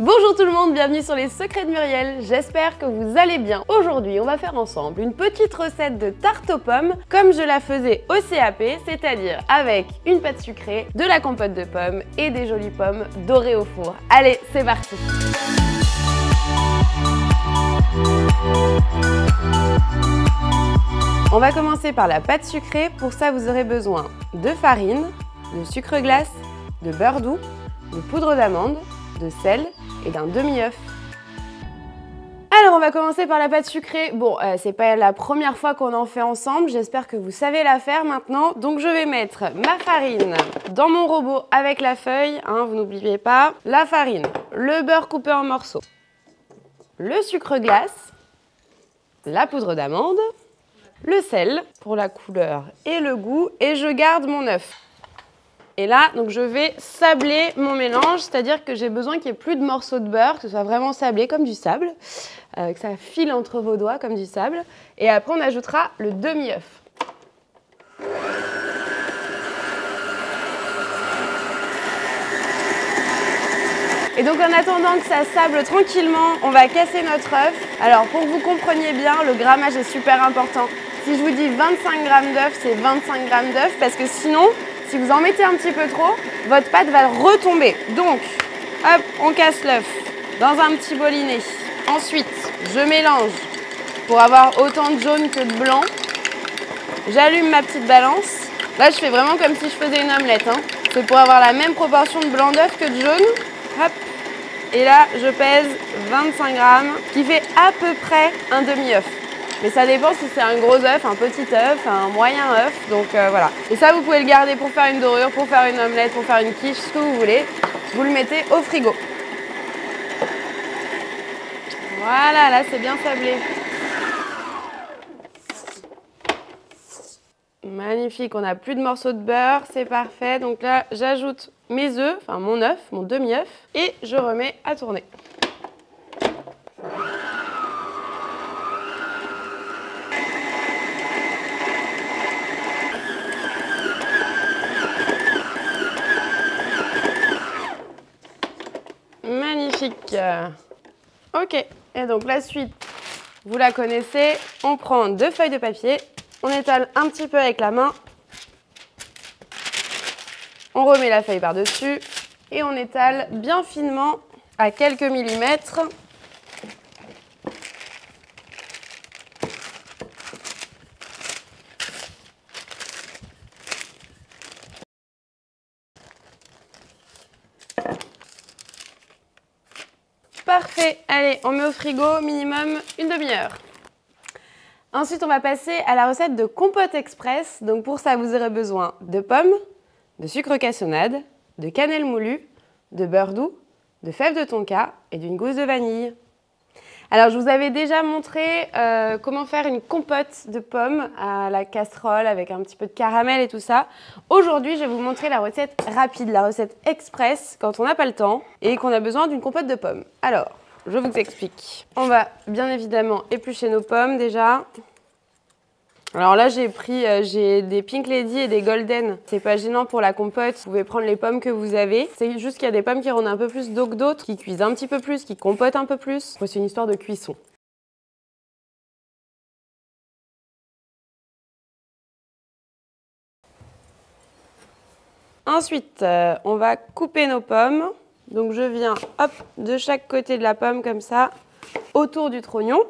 Bonjour tout le monde, bienvenue sur les secrets de Muriel, j'espère que vous allez bien. Aujourd'hui, on va faire ensemble une petite recette de tarte aux pommes comme je la faisais au CAP, c'est-à-dire avec une pâte sucrée, de la compote de pommes et des jolies pommes dorées au four. Allez, c'est parti! On va commencer par la pâte sucrée. Pour ça, vous aurez besoin de farine, de sucre glace, de beurre doux, de poudre d'amande, de sel et d'un demi-œuf. Alors, on va commencer par la pâte sucrée. Bon, c'est pas la première fois qu'on en fait ensemble. J'espère que vous savez la faire maintenant. Donc, je vais mettre ma farine dans mon robot avec la feuille. Hein, vous n'oubliez pas. La farine, le beurre coupé en morceaux, le sucre glace, la poudre d'amande, le sel pour la couleur et le goût. Et je garde mon œuf. Et là, donc je vais sabler mon mélange, c'est-à-dire que j'ai besoin qu'il n'y ait plus de morceaux de beurre, que ce soit vraiment sablé comme du sable, que ça file entre vos doigts comme du sable. Et après, on ajoutera le demi-œuf. Et donc en attendant que ça sable tranquillement, on va casser notre œuf. Alors pour que vous compreniez bien, le grammage est super important. Si je vous dis 25 g d'œuf, c'est 25 g d'œuf parce que sinon, si vous en mettez un petit peu trop, votre pâte va retomber. Donc, hop, on casse l'œuf dans un petit bolinet. Ensuite, je mélange pour avoir autant de jaune que de blanc. J'allume ma petite balance. Là, je fais vraiment comme si je faisais une omelette. Hein. C'est pour avoir la même proportion de blanc d'œuf que de jaune. Hop. Et là, je pèse 25 grammes, qui fait à peu près un demi-œuf. Mais ça dépend si c'est un gros œuf, un petit œuf, un moyen œuf. Donc voilà. Et ça, vous pouvez le garder pour faire une dorure, pour faire une omelette, pour faire une quiche, ce que vous voulez. Vous le mettez au frigo. Voilà, là, c'est bien sablé. Magnifique, on n'a plus de morceaux de beurre, c'est parfait. Donc là, j'ajoute mes œufs, enfin mon œuf, mon demi-œuf, et je remets à tourner. Magnifique. Ok, et donc la suite, vous la connaissez. On prend 2 feuilles de papier, on étale un petit peu avec la main, on remet la feuille par-dessus et on étale bien finement à quelques millimètres. Parfait, allez, on met au frigo minimum une demi-heure. Ensuite, on va passer à la recette de compote express. Donc pour ça, vous aurez besoin de pommes, de sucre cassonade, de cannelle moulue, de beurre doux, de fèves de tonka et d'une gousse de vanille. Alors, je vous avais déjà montré comment faire une compote de pommes à la casserole avec un petit peu de caramel et tout ça. Aujourd'hui, je vais vous montrer la recette rapide, la recette express quand on n'a pas le temps et qu'on a besoin d'une compote de pommes. Alors, je vous explique. On va bien évidemment éplucher nos pommes déjà. Alors là, j'ai des Pink Lady et des Golden. C'est pas gênant pour la compote. Vous pouvez prendre les pommes que vous avez. C'est juste qu'il y a des pommes qui rendent un peu plus d'eau que d'autres, qui cuisent un petit peu plus, qui compotent un peu plus. C'est une histoire de cuisson. Ensuite, on va couper nos pommes. Donc je viens, hop, de chaque côté de la pomme comme ça, autour du trognon.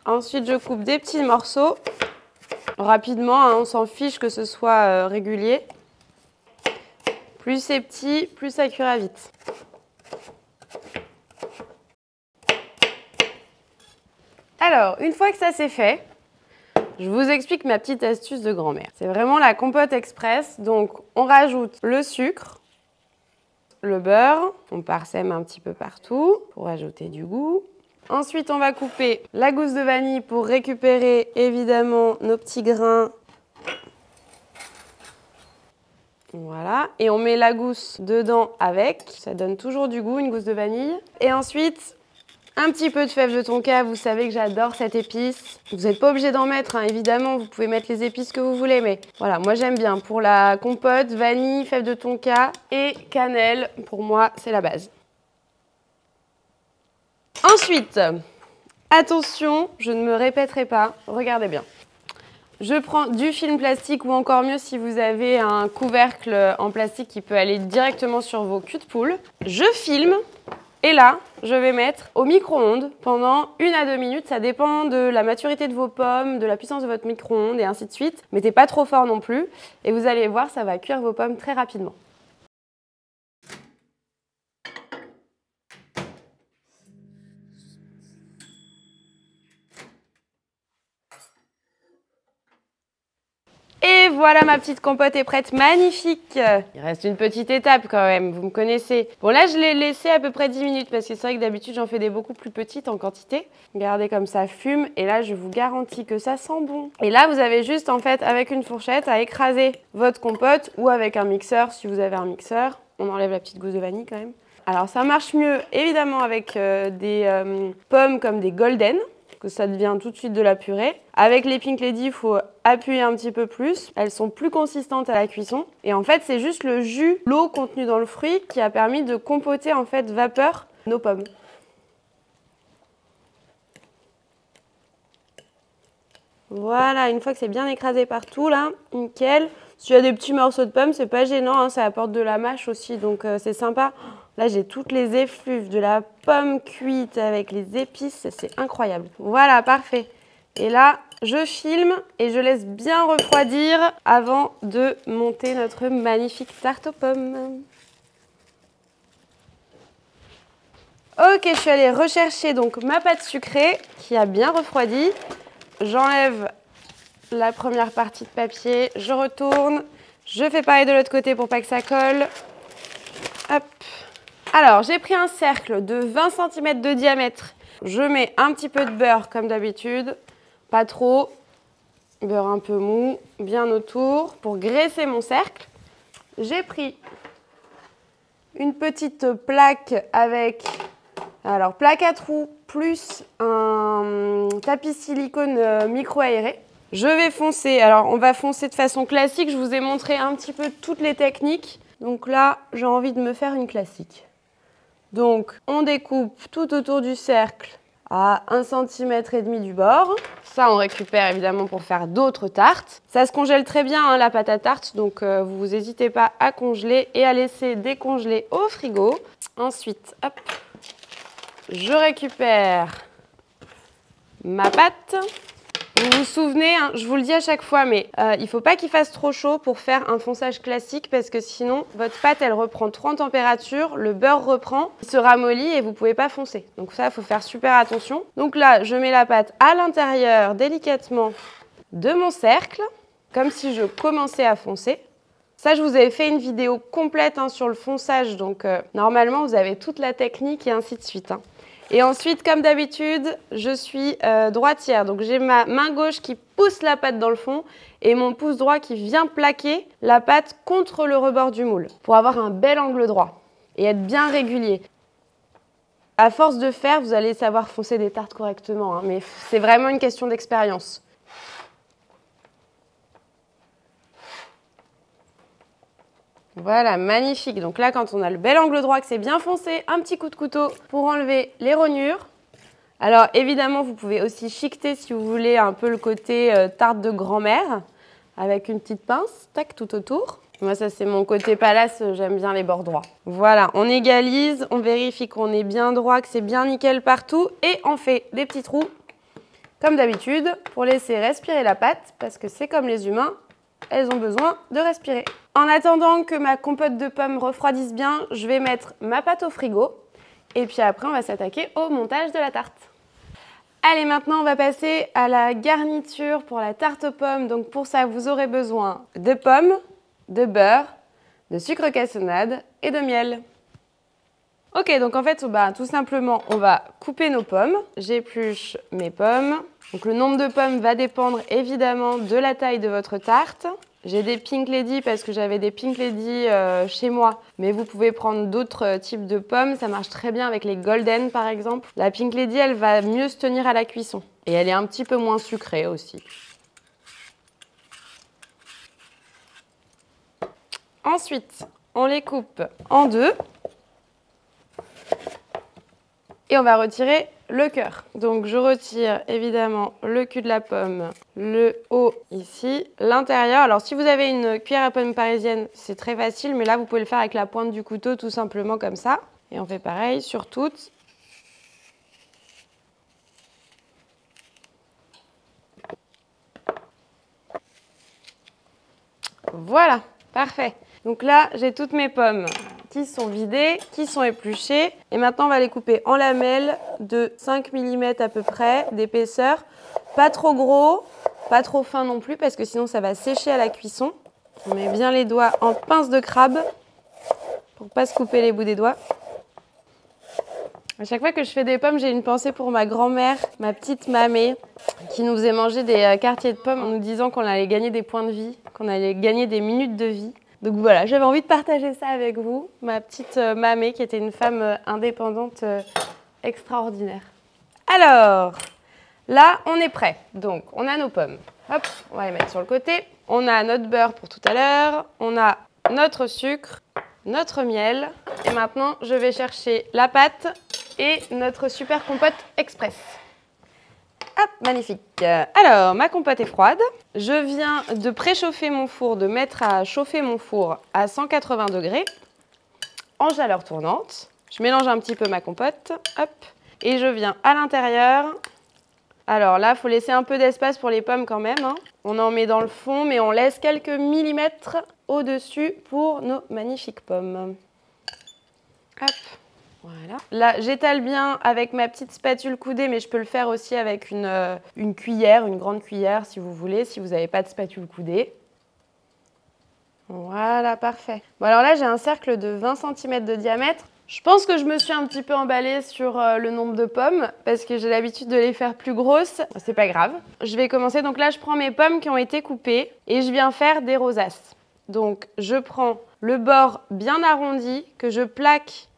Ensuite, je coupe des petits morceaux, rapidement, hein, on s'en fiche que ce soit régulier. Plus c'est petit, plus ça cuira vite. Alors, une fois que ça c'est fait, je vous explique ma petite astuce de grand-mère. C'est vraiment la compote express, donc on rajoute le sucre, le beurre, on parsème un petit peu partout pour ajouter du goût. Ensuite, on va couper la gousse de vanille pour récupérer évidemment nos petits grains. Voilà. Et on met la gousse dedans avec. Ça donne toujours du goût, une gousse de vanille. Et ensuite, un petit peu de fèves de tonka. Vous savez que j'adore cette épice. Vous n'êtes pas obligé d'en mettre, hein, évidemment. Vous pouvez mettre les épices que vous voulez. Mais voilà, moi j'aime bien. Pour la compote, vanille, fèves de tonka et cannelle. Pour moi, c'est la base. Ensuite, attention, je ne me répéterai pas, regardez bien. Je prends du film plastique ou encore mieux si vous avez un couvercle en plastique qui peut aller directement sur vos culs de poule. Je filme et là, je vais mettre au micro-ondes pendant 1 à 2 minutes. Ça dépend de la maturité de vos pommes, de la puissance de votre micro-ondes et ainsi de suite. Mettez pas trop fort non plus et vous allez voir, ça va cuire vos pommes très rapidement. Et voilà, ma petite compote est prête, magnifique. Il reste une petite étape quand même, vous me connaissez. Bon là, je l'ai laissé à peu près 10 minutes parce que c'est vrai que d'habitude, j'en fais des beaucoup plus petites en quantité. Regardez comme ça fume et là, je vous garantis que ça sent bon. Et là, vous avez juste en fait avec une fourchette à écraser votre compote ou avec un mixeur si vous avez un mixeur. On enlève la petite gousse de vanille quand même. Alors ça marche mieux évidemment avec des pommes comme des golden, que ça devient tout de suite de la purée. Avec les Pink Lady, il faut appuyer un petit peu plus. Elles sont plus consistantes à la cuisson. Et en fait, c'est juste le jus, l'eau contenue dans le fruit qui a permis de compoter en fait vapeur nos pommes. Voilà, une fois que c'est bien écrasé partout là, nickel. S'il y a des petits morceaux de pommes, c'est pas gênant, hein, ça apporte de la mâche aussi, donc c'est sympa. Là, j'ai toutes les effluves de la pomme cuite avec les épices, c'est incroyable. Voilà, parfait. Et là, je filme et je laisse bien refroidir avant de monter notre magnifique tarte aux pommes. Ok, je suis allée rechercher donc ma pâte sucrée qui a bien refroidi. J'enlève la première partie de papier, je retourne. Je fais pareil de l'autre côté pour pas que ça colle. Hop. Alors, j'ai pris un cercle de 20 cm de diamètre. Je mets un petit peu de beurre comme d'habitude, pas trop. Beurre un peu mou, bien autour pour graisser mon cercle. J'ai pris une petite plaque avec, alors plaque à trous plus un tapis silicone micro-aéré. Je vais foncer, alors on va foncer de façon classique. Je vous ai montré un petit peu toutes les techniques. Donc là, j'ai envie de me faire une classique. Donc, on découpe tout autour du cercle à 1,5 cm du bord. Ça, on récupère évidemment pour faire d'autres tartes. Ça se congèle très bien, hein, la pâte à tarte, donc vous n'hésitez pas à congeler et à laisser décongeler au frigo. Ensuite, hop, je récupère ma pâte. Vous vous souvenez, hein, je vous le dis à chaque fois, mais il ne faut pas qu'il fasse trop chaud pour faire un fonçage classique parce que sinon, votre pâte, elle reprend trop en température, le beurre reprend, il se ramollit et vous ne pouvez pas foncer. Donc ça, il faut faire super attention. Donc là, je mets la pâte à l'intérieur délicatement de mon cercle, comme si je commençais à foncer. Ça, je vous avais fait une vidéo complète hein, sur le fonçage, donc normalement, vous avez toute la technique et ainsi de suite. Hein. Et ensuite, comme d'habitude, je suis droitière. Donc, j'ai ma main gauche qui pousse la pâte dans le fond et mon pouce droit qui vient plaquer la pâte contre le rebord du moule pour avoir un bel angle droit et être bien régulier. À force de faire, vous allez savoir foncer des tartes correctement, hein, mais c'est vraiment une question d'expérience. Voilà, magnifique. Donc là, quand on a le bel angle droit, que c'est bien foncé, un petit coup de couteau pour enlever les rognures. Alors évidemment, vous pouvez aussi chiqueter si vous voulez un peu le côté tarte de grand-mère avec une petite pince, tac, tout autour. Moi, ça c'est mon côté palace, j'aime bien les bords droits. Voilà, on égalise, on vérifie qu'on est bien droit, que c'est bien nickel partout et on fait des petits trous comme d'habitude pour laisser respirer la pâte parce que c'est comme les humains, elles ont besoin de respirer. En attendant que ma compote de pommes refroidisse bien, je vais mettre ma pâte au frigo. Et puis après, on va s'attaquer au montage de la tarte. Allez, maintenant, on va passer à la garniture pour la tarte aux pommes. Donc pour ça, vous aurez besoin de pommes, de beurre, de sucre cassonade et de miel. Ok, donc en fait, tout simplement, on va couper nos pommes. J'épluche mes pommes. Donc le nombre de pommes va dépendre évidemment de la taille de votre tarte. J'ai des Pink Lady parce que j'avais des Pink Lady chez moi, mais vous pouvez prendre d'autres types de pommes. Ça marche très bien avec les Golden par exemple. La Pink Lady, elle va mieux se tenir à la cuisson et elle est un petit peu moins sucrée aussi. Ensuite, on les coupe en deux et on va retirer le cœur. Donc je retire évidemment le cul de la pomme, le haut ici, l'intérieur. Alors si vous avez une cuillère à pomme parisienne, c'est très facile, mais là vous pouvez le faire avec la pointe du couteau tout simplement comme ça. Et on fait pareil sur toutes. Voilà, parfait. Donc là, j'ai toutes mes pommes qui sont vidées, qui sont épluchées. Et maintenant, on va les couper en lamelles de 5 mm à peu près d'épaisseur. Pas trop gros, pas trop fin non plus, parce que sinon, ça va sécher à la cuisson. On met bien les doigts en pince de crabe pour ne pas se couper les bouts des doigts. À chaque fois que je fais des pommes, j'ai une pensée pour ma grand-mère, ma petite mamée, qui nous faisait manger des quartiers de pommes en nous disant qu'on allait gagner des points de vie, qu'on allait gagner des minutes de vie. Donc voilà, j'avais envie de partager ça avec vous, ma petite mamée qui était une femme indépendante extraordinaire. Alors, là, on est prêt. Donc, on a nos pommes. Hop, on va les mettre sur le côté. On a notre beurre pour tout à l'heure. On a notre sucre, notre miel. Et maintenant, je vais chercher la pâte et notre super compote express. Hop, magnifique. Alors, ma compote est froide. Je viens de préchauffer mon four, de mettre à chauffer mon four à 180 degrés en chaleur tournante. Je mélange un petit peu ma compote. Hop, et je viens à l'intérieur. Alors là, il faut laisser un peu d'espace pour les pommes quand même, hein. On en met dans le fond, mais on laisse quelques millimètres au-dessus pour nos magnifiques pommes. Hop. Voilà. Là, j'étale bien avec ma petite spatule coudée, mais je peux le faire aussi avec une cuillère, une grande cuillère si vous voulez, si vous n'avez pas de spatule coudée. Voilà, parfait. Bon, alors là, j'ai un cercle de 20 cm de diamètre. Je pense que je me suis un petit peu emballée sur le nombre de pommes parce que j'ai l'habitude de les faire plus grosses. C'est pas grave. Je vais commencer. Donc là, je prends mes pommes qui ont été coupées et je viens faire des rosaces. Donc, je prends le bord bien arrondi que je plaque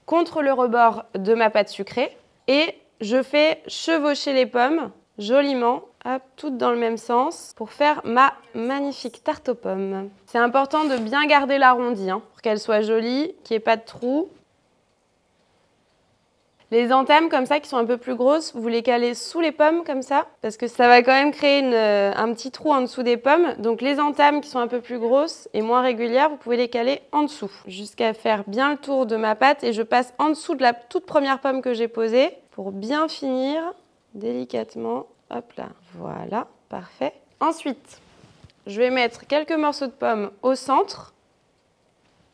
contre le rebord de ma pâte sucrée et je fais chevaucher les pommes joliment, hop, toutes dans le même sens pour faire ma magnifique tarte aux pommes. C'est important de bien garder l'arrondi hein, pour qu'elle soit jolie, qu'il n'y ait pas de trous. Les entames comme ça qui sont un peu plus grosses, vous les calez sous les pommes comme ça parce que ça va quand même créer un petit trou en dessous des pommes. Donc les entames qui sont un peu plus grosses et moins régulières, vous pouvez les caler en dessous jusqu'à faire bien le tour de ma pâte et je passe en dessous de la toute première pomme que j'ai posée pour bien finir délicatement. Hop là, voilà, parfait. Ensuite, je vais mettre quelques morceaux de pommes au centre.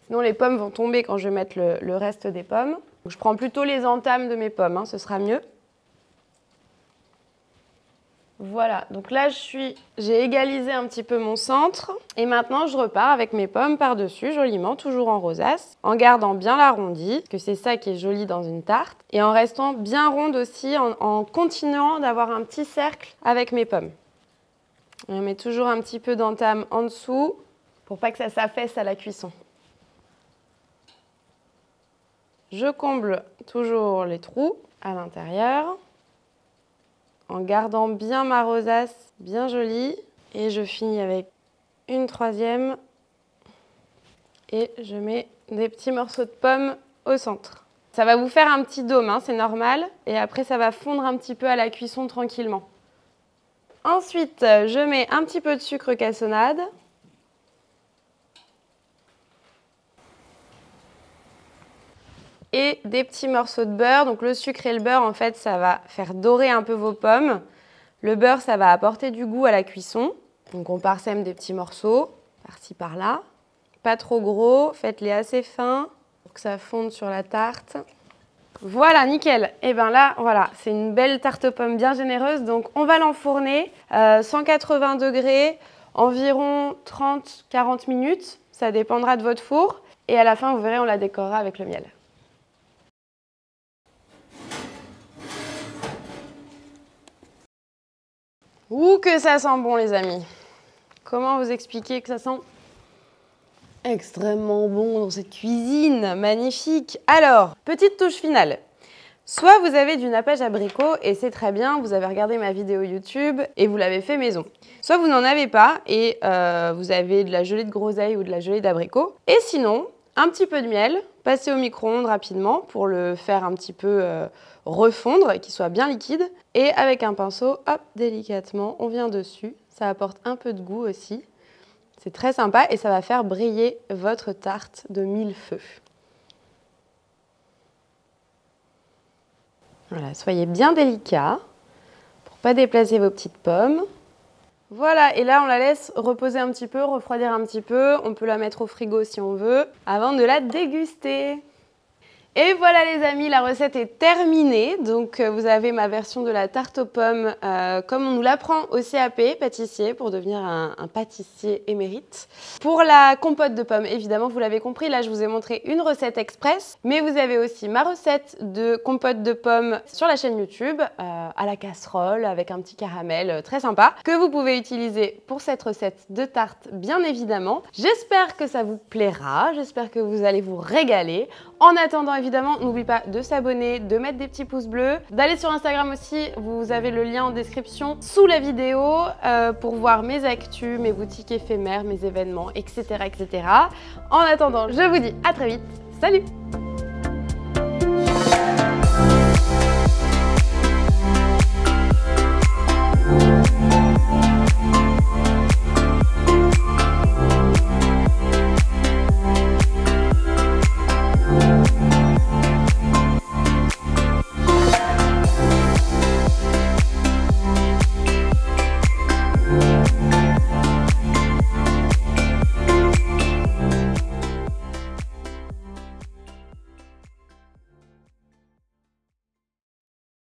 Sinon les pommes vont tomber quand je vais mettre le reste des pommes. Donc, je prends plutôt les entames de mes pommes, hein, ce sera mieux. Voilà, donc là j'ai égalisé un petit peu mon centre et maintenant je repars avec mes pommes par-dessus, joliment, toujours en rosace, en gardant bien l'arrondi, que c'est ça qui est joli dans une tarte, et en restant bien ronde aussi, en continuant d'avoir un petit cercle avec mes pommes. On met toujours un petit peu d'entame en dessous pour pas que ça s'affaisse à la cuisson. Je comble toujours les trous à l'intérieur en gardant bien ma rosace bien jolie et je finis avec une troisième et je mets des petits morceaux de pommes au centre. Ça va vous faire un petit dôme, hein, c'est normal, et après ça va fondre un petit peu à la cuisson tranquillement. Ensuite, je mets un petit peu de sucre cassonade. Et des petits morceaux de beurre. Donc le sucre et le beurre, en fait, ça va faire dorer un peu vos pommes. Le beurre, ça va apporter du goût à la cuisson. Donc on parsème des petits morceaux, par-ci, par-là. Pas trop gros, faites-les assez fins pour que ça fonde sur la tarte. Voilà, nickel. Et bien là, voilà, c'est une belle tarte aux pommes bien généreuse. Donc on va l'enfourner, 180 degrés, environ 30-40 minutes. Ça dépendra de votre four. Et à la fin, vous verrez, on la décorera avec le miel. Ouh, que ça sent bon, les amis. Comment vous expliquer que ça sent extrêmement bon dans cette cuisine magnifique? Alors, petite touche finale. Soit vous avez du nappage abricot et c'est très bien, vous avez regardé ma vidéo YouTube et vous l'avez fait maison. Soit vous n'en avez pas et vous avez de la gelée de groseille ou de la gelée d'abricot. Et sinon, un petit peu de miel, passer au micro-ondes rapidement pour le faire un petit peu refondre et qu'il soit bien liquide. Et avec un pinceau, hop, délicatement, on vient dessus. Ça apporte un peu de goût aussi. C'est très sympa et ça va faire briller votre tarte de millefeuille. Voilà, soyez bien délicat pour ne pas déplacer vos petites pommes. Voilà, et là on la laisse reposer un petit peu, refroidir un petit peu. On peut la mettre au frigo si on veut, avant de la déguster. Et voilà les amis, la recette est terminée. Donc vous avez ma version de la tarte aux pommes comme on nous l'apprend au CAP pâtissier pour devenir un pâtissier émérite. Pour la compote de pommes, évidemment, vous l'avez compris, là je vous ai montré une recette express. Mais vous avez aussi ma recette de compote de pommes sur la chaîne YouTube à la casserole avec un petit caramel très sympa que vous pouvez utiliser pour cette recette de tarte bien évidemment. J'espère que ça vous plaira, j'espère que vous allez vous régaler. En attendant, évidemment, n'oubliez pas de s'abonner, de mettre des petits pouces bleus, d'aller sur Instagram aussi, vous avez le lien en description sous la vidéo pour voir mes actus, mes boutiques éphémères, mes événements, etc. etc. En attendant, je vous dis à très vite, salut!